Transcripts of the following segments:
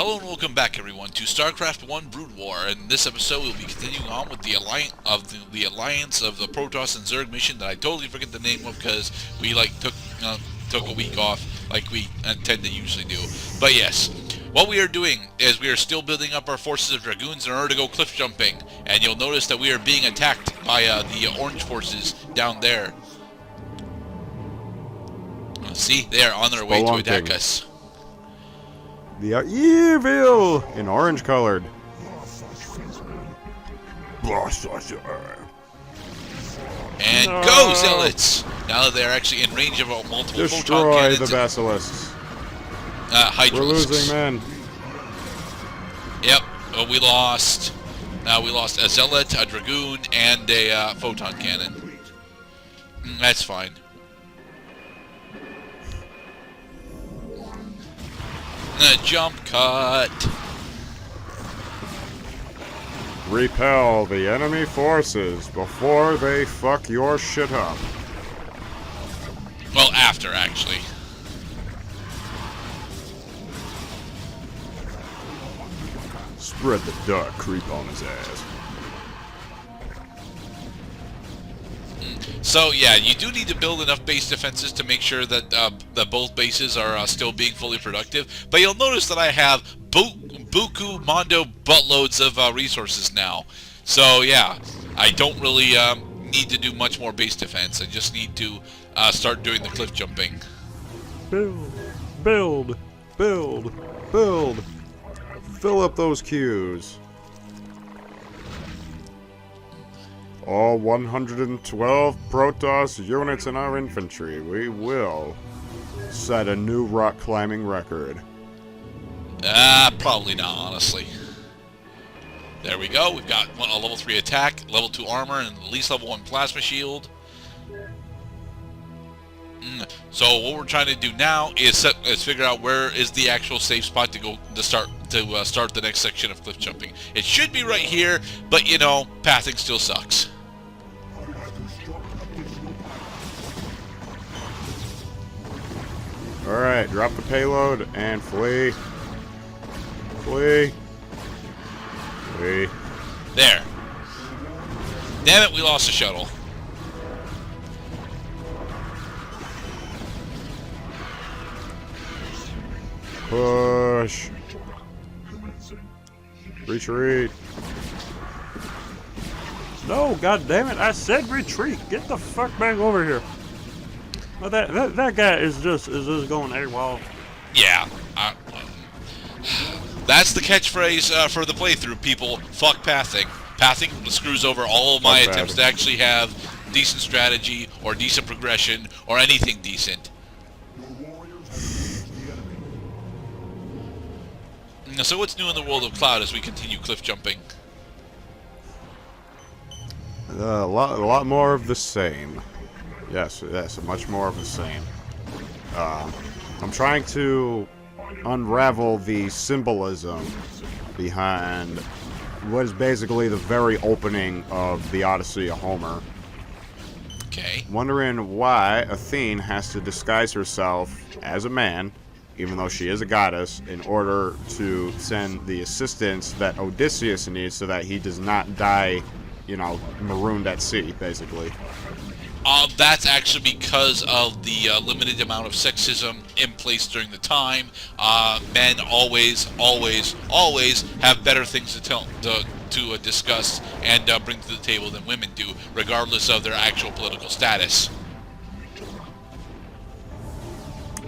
Hello and welcome back, everyone, to Starcraft 1 Brood War. In this episode, we'll be continuing on with the alliance of the Protoss and Zerg mission that I totally forget the name of because we took a week off like we tend to usually do. But yes, what we are doing is we are still building up our forces of dragoons in order to go cliff jumping, and you'll notice that we are being attacked by the orange forces down there. See, they are on their way to attack us. They are evil and orange colored. And go, zealots! Now that they're actually in range of multiple photon cannons. Destroy the basilisks. Hydralisks. We're losing men. Yep. We lost a zealot, a dragoon, and a photon cannon. That's fine. Jump cut. Repel the enemy forces before they fuck your shit up. Well, after, actually. Spread the dark creep on his ass. So yeah, you do need to build enough base defenses to make sure that that both bases are still being fully productive. But you'll notice that I have buku mondo buttloads of resources now. So yeah, I don't really need to do much more base defense. I just need to start doing the cliff jumping. Build. Fill up those queues. All 112 Protoss units in our infantry. We will set a new rock climbing record. Probably not, honestly. There we go. We've got a level 3 attack, level 2 armor, and at least level 1 plasma shield. So what we're trying to do now is figure out where is the actual safe spot to go to start the next section of cliff jumping. It should be right here, but you know, pathing still sucks. Alright, drop the payload and flee. Flee. There. Damn it, we lost the shuttle. Push. Retreat. No, god damn it, I said retreat. Get the fuck back over here. Well, that guy is just going AWOL. Yeah. That's the catchphrase for the playthrough, people. Fuck pathing. Pathing screws over all of my attempts to actually have decent strategy or decent progression or anything decent. So what's new in the world of Cloud as we continue cliff jumping? A lot more of the same. Yes, much more of the same. I'm trying to unravel the symbolism behind what is basically the very opening of the Odyssey of Homer. Okay. Wondering why Athene has to disguise herself as a man, even though she is a goddess, in order to send the assistance that Odysseus needs so that he does not die, you know, marooned at sea, basically. That's actually because of the limited amount of sexism in place during the time. Men always have better things to discuss and bring to the table than women do, regardless of their actual political status.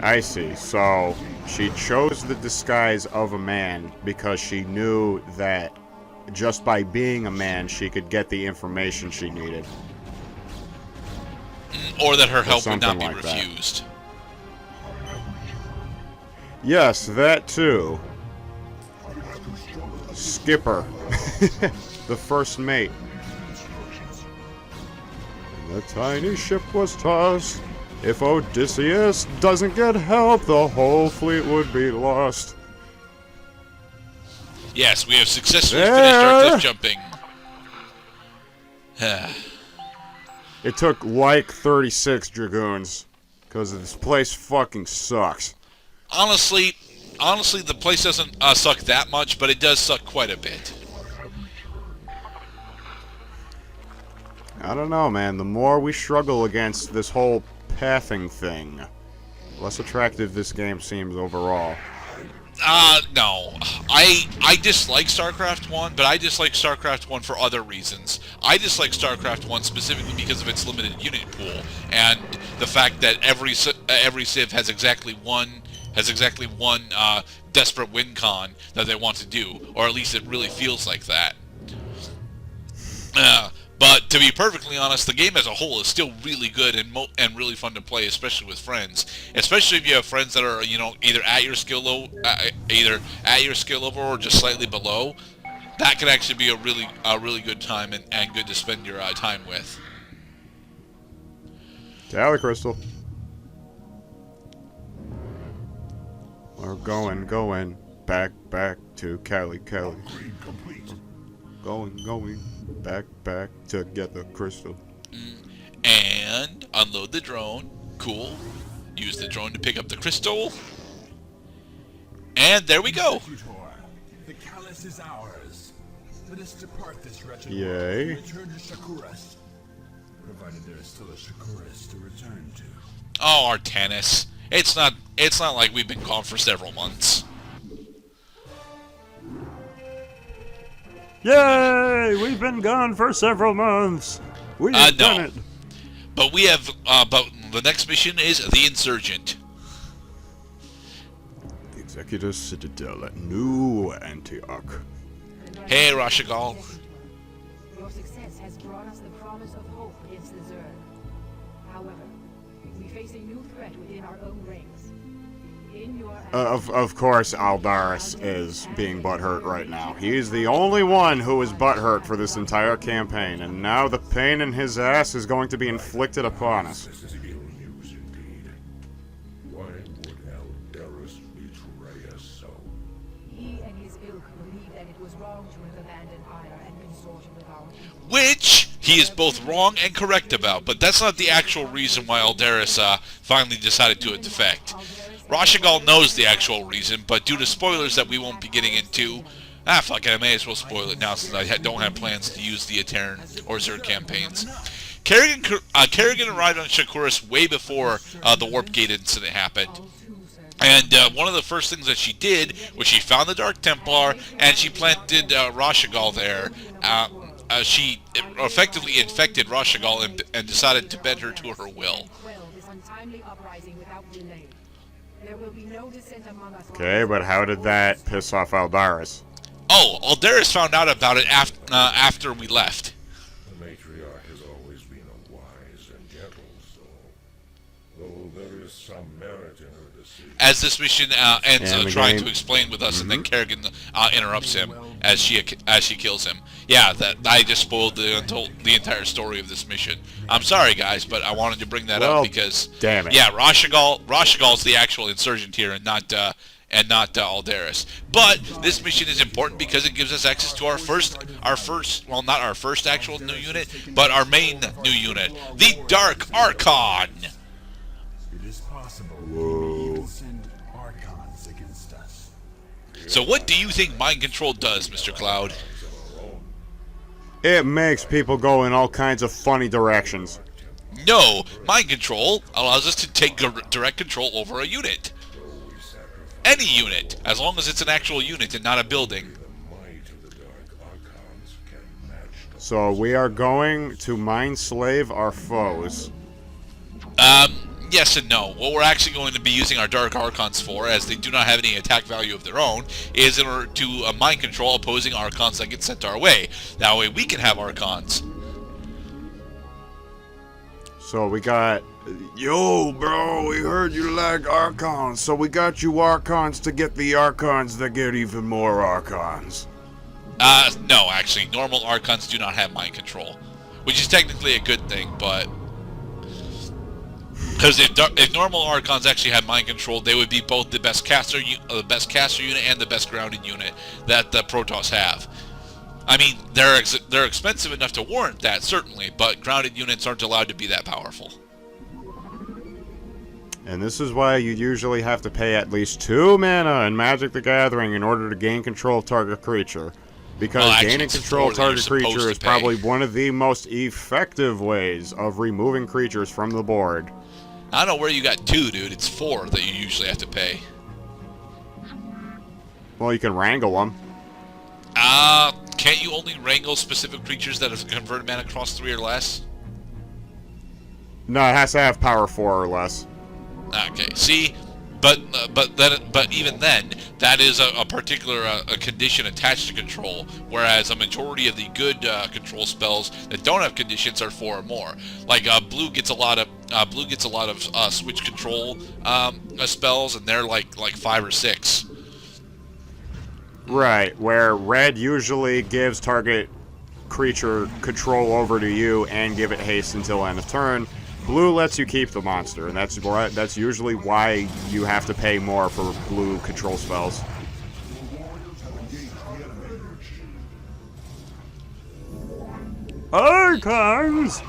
I see. So she chose the disguise of a man because she knew that just by being a man she could get the information she needed. Or that her help would not be refused. Yes, that too. Skipper. The first mate. The tiny ship was tossed. If Odysseus doesn't get help, the whole fleet would be lost. Yes, we have successfully finished our cliff jumping. It took like 36 dragoons, because this place fucking sucks. Honestly, honestly, the place doesn't suck that much, but it does suck quite a bit. I don't know, man. The more we struggle against this whole pathing thing, less attractive this game seems overall. No. I dislike StarCraft 1, but I dislike StarCraft 1 for other reasons. I dislike StarCraft 1 specifically because of its limited unit pool, and the fact that every civ has exactly one desperate win con that they want to do, or at least it really feels like that. But to be perfectly honest, the game as a whole is still really good and really fun to play, especially with friends. Especially if you have friends that are, you know, either at your skill level or just slightly below. That could actually be a really good time and good to spend your time with. Tally Crystal. We're going back to Cali. Going back to get the crystal. And unload the drone. Cool. Use the drone to pick up the crystal. And there we go. The Callus is ours. Let us depart this wretched Yay. world and return to Shakuras. Provided there is still a Shakuras to return to. Oh, Artanis. It's not like we've been gone for several months. Yay! We've been gone for several months. We've done it. But we have. But the next mission is the Insurgent. The Executor Citadel at New Antioch. Hey, Rashagal. Your success has brought us the promise of hope against the Zerg. However, we face a new threat within our own ranks. In your Of course, Aldaris is being butthurt right now. He is the only one who is butthurt for this entire campaign, and now the pain in his ass is going to be inflicted upon us. This is ill news indeed. Why would Aldaris betray us so? He and his ilk believe that it was wrong to have abandoned Ire and consorted with our people. Which he is both wrong and correct about, but that's not the actual reason why Aldaris finally decided to defect. Rashagal knows the actual reason, but due to spoilers that we won't be getting into, fuck it, I may as well spoil it now since I don't have plans to use the Terran or Zerg campaigns. Kerrigan arrived on Shakuras way before the Warp Gate incident happened. And one of the first things that she did was she found the Dark Templar and she planted Rashagal there. She effectively infected Rashagal and decided to bend her to her will. Okay, but how did that piss off Aldaris? Oh, Aldaris found out about it after we left. The matriarch has always been a wise and gentle soul, though there is some merit in her decision. As this mission ends And the trying game- to explain with us, and then Kerrigan interrupts him as she kills him. Yeah, that I just spoiled the entire story of this mission. I'm sorry, guys, but I wanted to bring that up because damn it. Yeah, Rashagal's the actual insurgent here, and not Aldaris. But this mission is important because it gives us access to our first, well, not our first actual new unit, but our main new unit, the Dark Archon. It is possible Whoa. he will send Archons against us. So what do you think mind control does, Mr. Cloud? It makes people go in all kinds of funny directions. No, mind control allows us to take direct control over a unit. Any unit, as long as it's an actual unit and not a building. The might of the Dark Archons can match the So we are going to mind slave our foes. Yes and no. What we're actually going to be using our Dark Archons for, as they do not have any attack value of their own, is in order to mind control opposing Archons that get sent our way. That way we can have Archons. So we got... Yo, bro, we heard you like Archons, so we got you Archons to get the Archons that get even more Archons. No, actually, normal Archons do not have mind control. Which is technically a good thing, but... Because if normal Archons actually had mind control, they would be both the best caster unit and the best grounded unit that the Protoss have. I mean, they're expensive enough to warrant that, certainly, but grounded units aren't allowed to be that powerful. And this is why you usually have to pay at least 2 mana in Magic the Gathering in order to gain control of target creature. Because Well, actually, gaining it's control of 4 that you're target supposed creature to is pay. probably one of the most effective ways of removing creatures from the board. I don't know where you got 2, dude. It's 4 that you usually have to pay. Well, you can wrangle them. Can't you only wrangle specific creatures that have converted mana cost 3 or less? No, it has to have power 4 or less. Okay, see, but even then, that is a particular a condition attached to control, whereas a majority of the good control spells that don't have conditions are 4 or more. Like blue gets a lot of switch control spells, and they're like 5 or 6. Right, where red usually gives target creature control over to you and give it haste until end of turn. Blue lets you keep the monster, and that's usually why you have to pay more for blue control spells. Archons!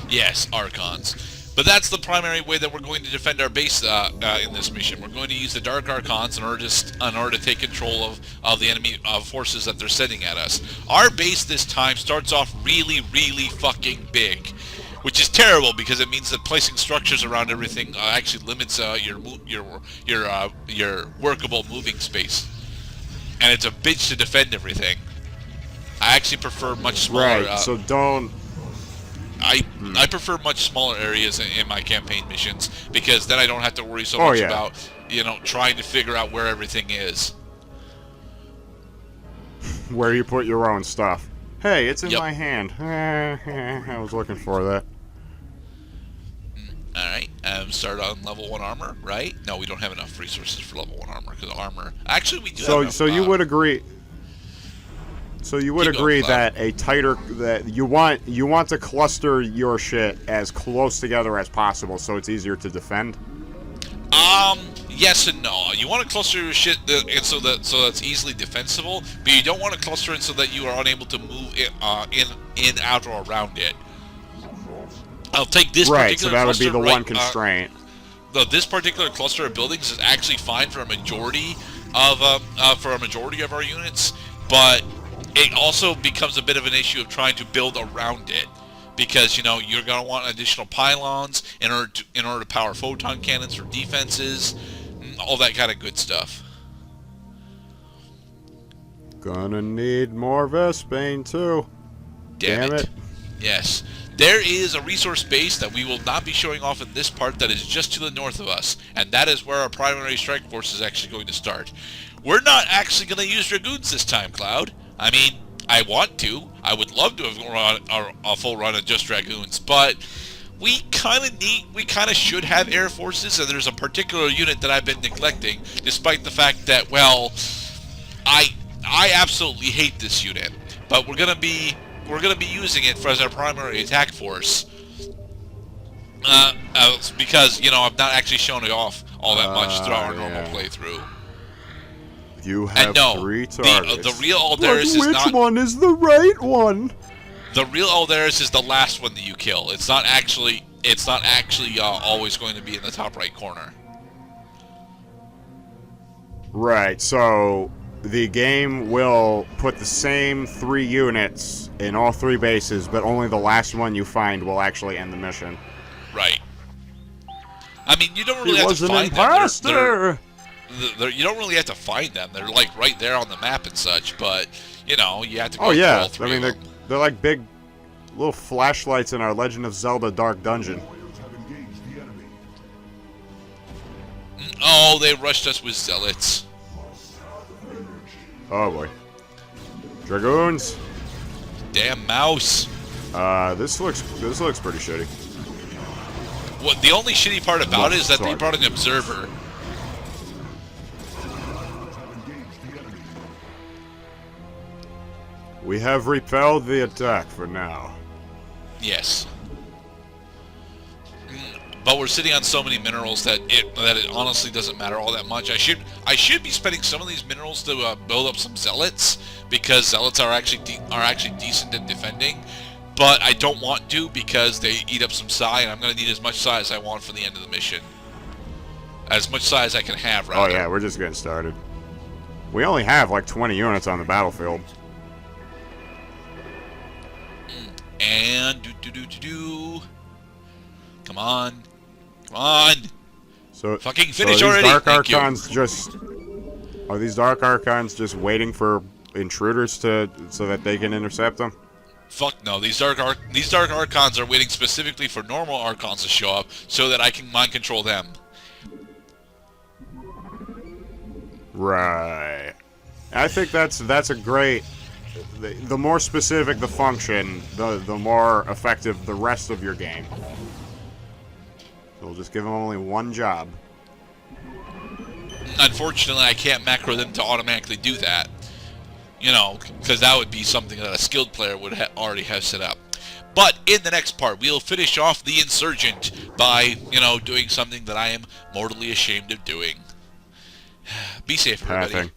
Yes, Archons. But that's the primary way that we're going to defend our base in this mission. We're going to use the Dark Archons in order to take control of the enemy forces that they're sending at us. Our base this time starts off really, really fucking big, which is terrible because it means that placing structures around everything actually limits your workable moving space, and it's a bitch to defend everything. I actually prefer much smaller. Right, so don't... I prefer much smaller areas in my campaign missions because then I don't have to worry so much about trying to figure out where everything is. Where you put your own stuff. Hey, it's in Yep. my hand. I was looking for that. Alright, start on level 1 armor, right? No, we don't have enough resources for level 1 armor, because armor... Actually, we do have enough, So you would agree... So you would agree that a tighter... that you want to cluster your shit as close together as possible so it's easier to defend? Yes and no. You want to cluster your shit so that's easily defensible, but you don't want to cluster it so that you are unable to move in, out, or around it. I'll take this particular Right, so that would be the cluster one constraint. This particular cluster of buildings is actually fine for a majority of our units, but it also becomes a bit of an issue of trying to build around it, because you're gonna want additional pylons in order to power photon cannons for defenses, all that kind of good stuff. Gonna need more Vespane too. Damn it. Yes. There is a resource base that we will not be showing off in this part that is just to the north of us, and that is where our primary strike force is actually going to start. We're not actually going to use Dragoons this time, Cloud. I mean, I want to. I would love to have run a full run of just Dragoons, but we kind of should have Air Forces, and there's a particular unit that I've been neglecting, despite the fact that, well, I absolutely hate this unit, but we're gonna be using it as our primary attack force, because I'm not actually showing it off all that much throughout our normal playthrough. You have 3 targets. The real Aldaris is not... Which one is the right one? The real Aldaris is the last one that you kill. It's not actually always going to be in the top right corner. Right, so the game will put the same 3 units in all 3 bases, but only the last one you find will actually end the mission. Right. I mean, you don't really He have was to an find imposter! them. You don't really have to find them. They're like right there on the map and such, but you have to go Oh through yeah, all 3 I mean of them. they're like big little flashlights in our Legend of Zelda Dark Dungeon. Oh, they rushed us with zealots. Oh boy. Dragoons. Damn mouse. This looks pretty shitty. What the only shitty part about it is that sorry. they brought an observer. We have repelled the attack for now. Yes. But we're sitting on so many minerals that it honestly doesn't matter all that much. I should be spending some of these minerals to build up some zealots, because zealots are actually decent at defending. But I don't want to, because they eat up some psi, and I'm going to need as much psi as I want for the end of the mission. as much size I can have, Oh rather. yeah, we're just getting started. We only have like 20 units on the battlefield. And come on. So Fucking so finish are these already. Dark Thank you. Archons just are these Dark Archons just waiting for intruders so that they can intercept them? Fuck no. These dark archons are waiting specifically for normal archons to show up so that I can mind control them. Right. I think that's a great. The more specific the function, the more effective the rest of your game. We'll just give them only one job. Unfortunately, I can't macro them to automatically do that. You know, because that would be something that a skilled player would already have set up. But in the next part, we'll finish off the Insurgent by, you know, doing something that I am mortally ashamed of doing. Be safe, everybody. Pathing.